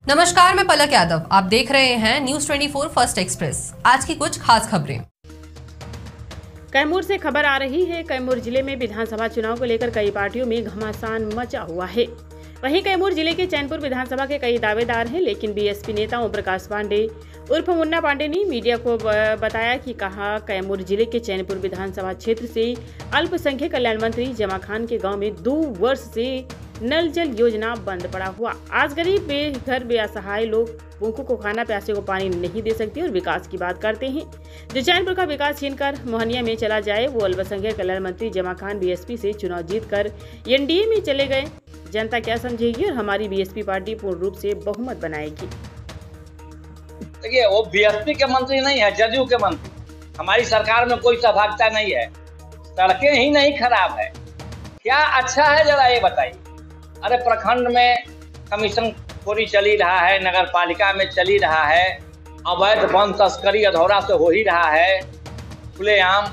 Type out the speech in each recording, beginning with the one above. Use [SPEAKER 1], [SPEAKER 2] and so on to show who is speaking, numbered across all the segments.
[SPEAKER 1] नमस्कार, मैं पलक यादव। आप देख रहे हैं न्यूज 24 फर्स्ट एक्सप्रेस। आज की कुछ खास खबरें।
[SPEAKER 2] कैमूर से खबर आ रही है। कैमूर जिले में विधानसभा चुनाव को लेकर कई पार्टियों में घमासान मचा हुआ है। वहीं कैमूर जिले के चैनपुर विधानसभा के कई दावेदार हैं, लेकिन बीएसपी नेता ओम प्रकाश पांडे उर्फ मुन्ना पांडे ने मीडिया को बताया कि कहा कैमूर जिले के चैनपुर विधानसभा क्षेत्र से अल्पसंख्यक कल्याण मंत्री जमा खान के गांव में 2 वर्ष से नल जल योजना बंद पड़ा हुआ। आज गरीब बेघर बेसहाय लोग भूखों को खाना, प्यासे को पानी नहीं दे सकते और विकास की बात करते हैं। जो चैनपुर का विकास छीनकर मोहनिया में चला जाए, वो अल्पसंख्यक कल्याण मंत्री जमा खान बीएसपी से चुनाव जीतकर एनडीए में चले गए। जनता क्या समझेगी और हमारी बीएसपी पार्टी पूर्ण रूप से बहुमत बनाएगी।
[SPEAKER 3] देखिए, वो बीएसपी के मंत्री नहीं है, जदयू के मंत्री। हमारी सरकार में कोई सहभागिता नहीं है, सड़कें ही नहीं खराब है। क्या अच्छा है जरा ये बताइए। अरे प्रखंड में कमीशन खोरी चली रहा है, नगर पालिका में चली रहा है, अवैध वन तस्करी अधौरा से हो ही रहा है खुलेआम।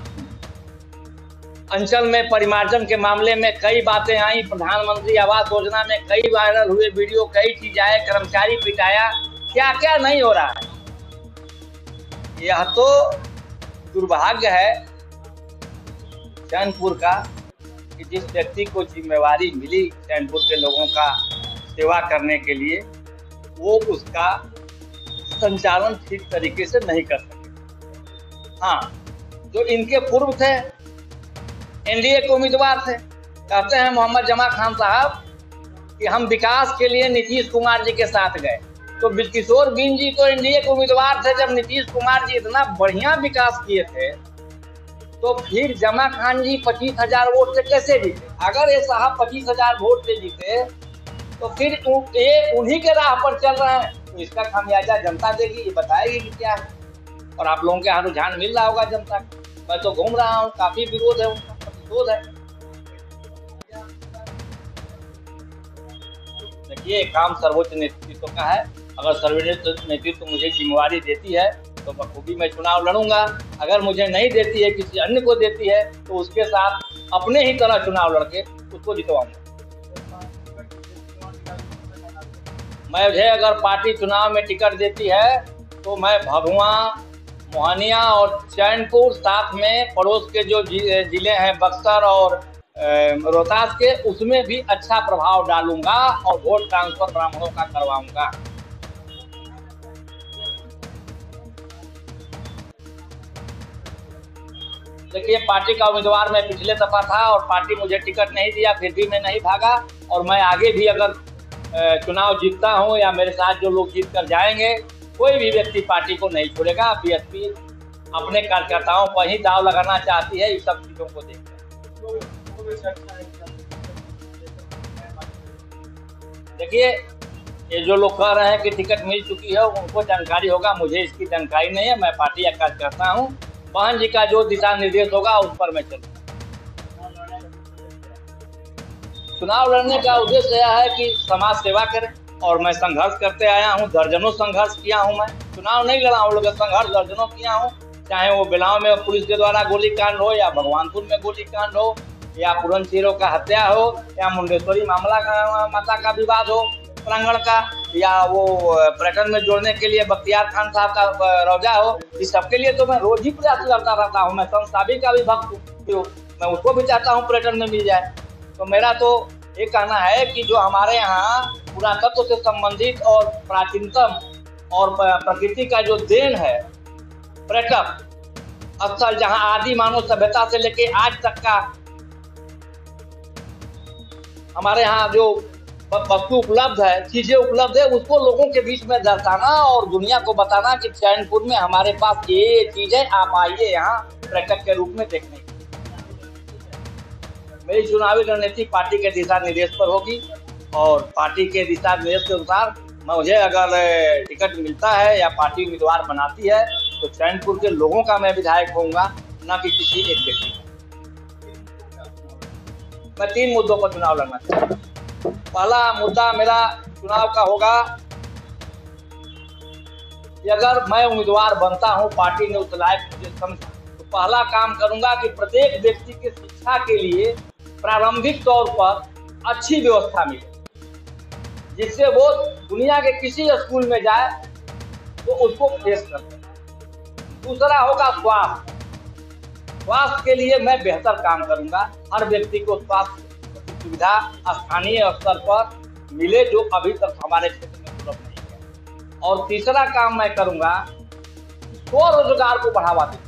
[SPEAKER 3] अंचल में परिमार्जन के मामले में कई बातें आई, प्रधानमंत्री आवास योजना में कई वायरल हुए वीडियो, कई चीज आए, कर्मचारी पिटाया, क्या क्या नहीं हो रहा है। यह तो दुर्भाग्य है चैनपुर का कि जिस व्यक्ति को जिम्मेवारी मिली चैनपुर के लोगों का सेवा करने के लिए, वो उसका संचालन ठीक तरीके से नहीं कर सके। हाँ, जो इनके पूर्व थे, एनडीए के उम्मीदवार थे, कहते हैं मोहम्मद जमा खान साहब कि हम विकास के लिए नीतीश कुमार जी के साथ गए। तो किशोर बीन जी तो एनडीए के उम्मीदवार थे। जब नीतीश कुमार जी इतना बढ़िया विकास किए थे, तो फिर जमा खान जी 25,000 वोट से कैसे जीते? अगर ये साहब 25,000 वोट से जीते, तो फिर ये उन्हीं के राह पर चल रहे हैं, तो इसका खामियाजा जनता देगी, ये बताएगी कि क्या है। और आप लोगों के यहाँ रुझान मिल रहा होगा जनता का। मैं तो घूम रहा हूँ, काफी विरोध है उनका, प्रतिशोध है। देखिए, काम सर्वोच्च नेतृत्व का है। अगर सर्वोच्च नेतृत्व मुझे जिम्मेवारी देती है तो बखूबी मैं चुनाव लड़ूंगा। अगर मुझे नहीं देती है, किसी अन्य को देती है, तो उसके साथ अपने ही तरह चुनाव लड़के उसको जितवाऊंगा। मुझे अगर पार्टी चुनाव में टिकट देती है तो मैं भभुआ, मोहनिया और चैनपुर, साथ में पड़ोस के जो जिले हैं बक्सर और रोहतास के, उसमें भी अच्छा प्रभाव डालूंगा और वोट ट्रांसफर ब्राह्मणों का करवाऊंगा। देखिए, पार्टी का उम्मीदवार मैं पिछले दफा था और पार्टी मुझे टिकट नहीं दिया, फिर भी मैं नहीं भागा। और मैं आगे भी अगर चुनाव जीतता हूं या मेरे साथ जो लोग जीत कर जाएंगे, कोई भी व्यक्ति पार्टी को नहीं छोड़ेगा। बीएसपी अपने कार्यकर्ताओं पर ही दाव लगाना चाहती है, इस सब चीजों को देखकर। देखिए, ये जो लोग कह रहे हैं कि टिकट मिल चुकी है, उनको जानकारी होगा, मुझे इसकी जानकारी नहीं है। मैं पार्टी का कार्यकर्ता हूँ। बहन जी का जो दिशा निर्देश होगा उस पर मैं चलूंगा। चुनाव लड़ने का उद्देश्य यह है कि समाज सेवा करें, और मैं संघर्ष करते आया हूं, दर्जनों संघर्ष किया हूं। मैं चुनाव नहीं लड़ा हूं, लेकिन संघर्ष दर्जनों किया हूं। चाहे वो बिलाव में पुलिस के द्वारा गोलीकांड हो, या भगवानपुर में गोलीकांड हो, या पुरनचीरों का हत्या हो, या मुंडेश्वरी मामला का माता का विवाद हो प्रांगण का, या वो पर्यटन में जोड़ने के लिए बख्तियार खान साहब का रौजा हो। इस सबके लिए तो मैं रोज ही प्रयास करता रहता हूँ। मैं संत साबिर का भी भक्त हूँ, मैं उसको भी चाहता हूँ पर्यटन में मिल जाए। तो मेरा तो ये कहना है कि जो हमारे यहाँ पुरातत्व से संबंधित और प्राचीनतम और प्रकृति का जो देन है, पर्यटक स्थल, जहाँ आदि मानव सभ्यता से लेके आज तक का हमारे यहाँ जो वस्तु उपलब्ध है, चीजें उपलब्ध है, उसको लोगों के बीच में दर्शाना और दुनिया को बताना कि चैनपुर में हमारे पास ये चीज है, आप आइए यहाँ पर्यटक के रूप में देखने के। मेरी चुनावी रणनीति पार्टी के दिशा निर्देश पर होगी, और पार्टी के दिशा निर्देश के अनुसार मुझे अगर टिकट मिलता है या पार्टी उम्मीदवार बनाती है, तो चैनपुर के लोगों का मैं विधायक होऊंगा, न कि किसी एक व्यक्ति का। मैं 3 मुद्दों पर चुनाव लड़ना चाहता हूँ। पहला मुद्दा मेरा चुनाव का होगा कि अगर मैं उम्मीदवार बनता हूं, पार्टी ने उस लायक मुझे समझा, तो पहला काम करूंगा कि प्रत्येक व्यक्ति के शिक्षा के लिए प्रारंभिक तौर पर अच्छी व्यवस्था मिले। जिससे वो दुनिया के किसी स्कूल में जाए तो उसको फेस कर सके। दूसरा होगा स्वास्थ्य। स्वास्थ्य के लिए मैं बेहतर काम करूंगा, हर व्यक्ति को स्वास्थ्य सुविधा स्थानीय स्तर पर मिले जो अभी तक हमारे क्षेत्र में उपलब्ध नहीं है। और तीसरा काम मैं करूंगा, स्वरोजगार को बढ़ावा देना।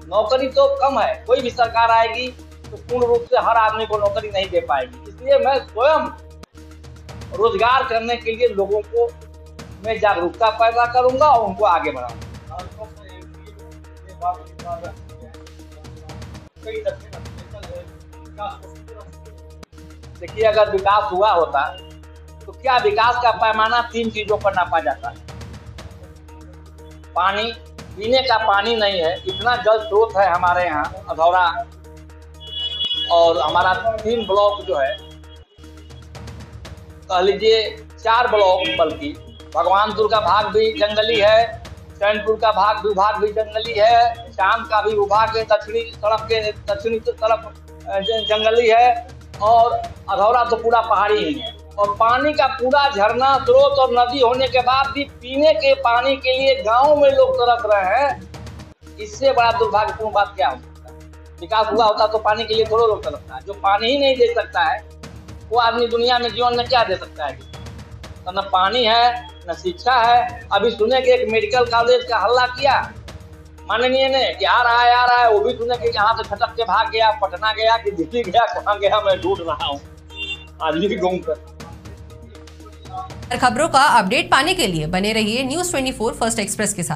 [SPEAKER 3] नौकरी तो कम है, कोई भी सरकार आएगी तो पूर्ण रूप से हर आदमी को नौकरी नहीं दे पाएगी, इसलिए मैं स्वयं रोजगार करने के लिए लोगों को मैं जागरूकता पैदा करूंगा और उनको आगे बढ़ाऊंगा। देखिए, अगर विकास हुआ होता तो क्या विकास का पैमाना 3 चीजों पर नापा जाता है। पानी, पीने का पानी नहीं है, इतना जल स्रोत है हमारे यहाँ अधौरा, और हमारा 3 ब्लॉक जो है, कह लीजिए 4 ब्लॉक, बल्कि भगवानपुर का भाग भी जंगली है, चैनपुर का विभाग भी जंगली है, चांद का भी विभाग दक्षिणी सड़क के दक्षिणी तरफ जंगली है, और अधौरा तो पूरा पहाड़ी ही है। और पानी का पूरा झरना स्रोत और नदी होने के बाद भी पीने के पानी के लिए गांव में लोग तरस रहे हैं। इससे बड़ा दुर्भाग्यपूर्ण बात क्या हो सकता है? विकास हुआ होता तो पानी के लिए थोड़ा लोग तरसता है। जो पानी ही नहीं दे सकता है वो आदमी दुनिया में जीवन में क्या दे सकता है? तो न पानी है न शिक्षा है। अभी सुने कि एक मेडिकल कॉलेज का हल्ला किया माननीय ने कि आ रहा है, वो भी सुने कि यहाँ से खटक के भाग गया, पटना गया कि दिल्ली गया, कहाँ गया, मैं ढूंढ रहा हूँ आदमी घूम कर।
[SPEAKER 1] खबरों का अपडेट पाने के लिए बने रहिए News 24 फर्स्ट एक्सप्रेस के साथ।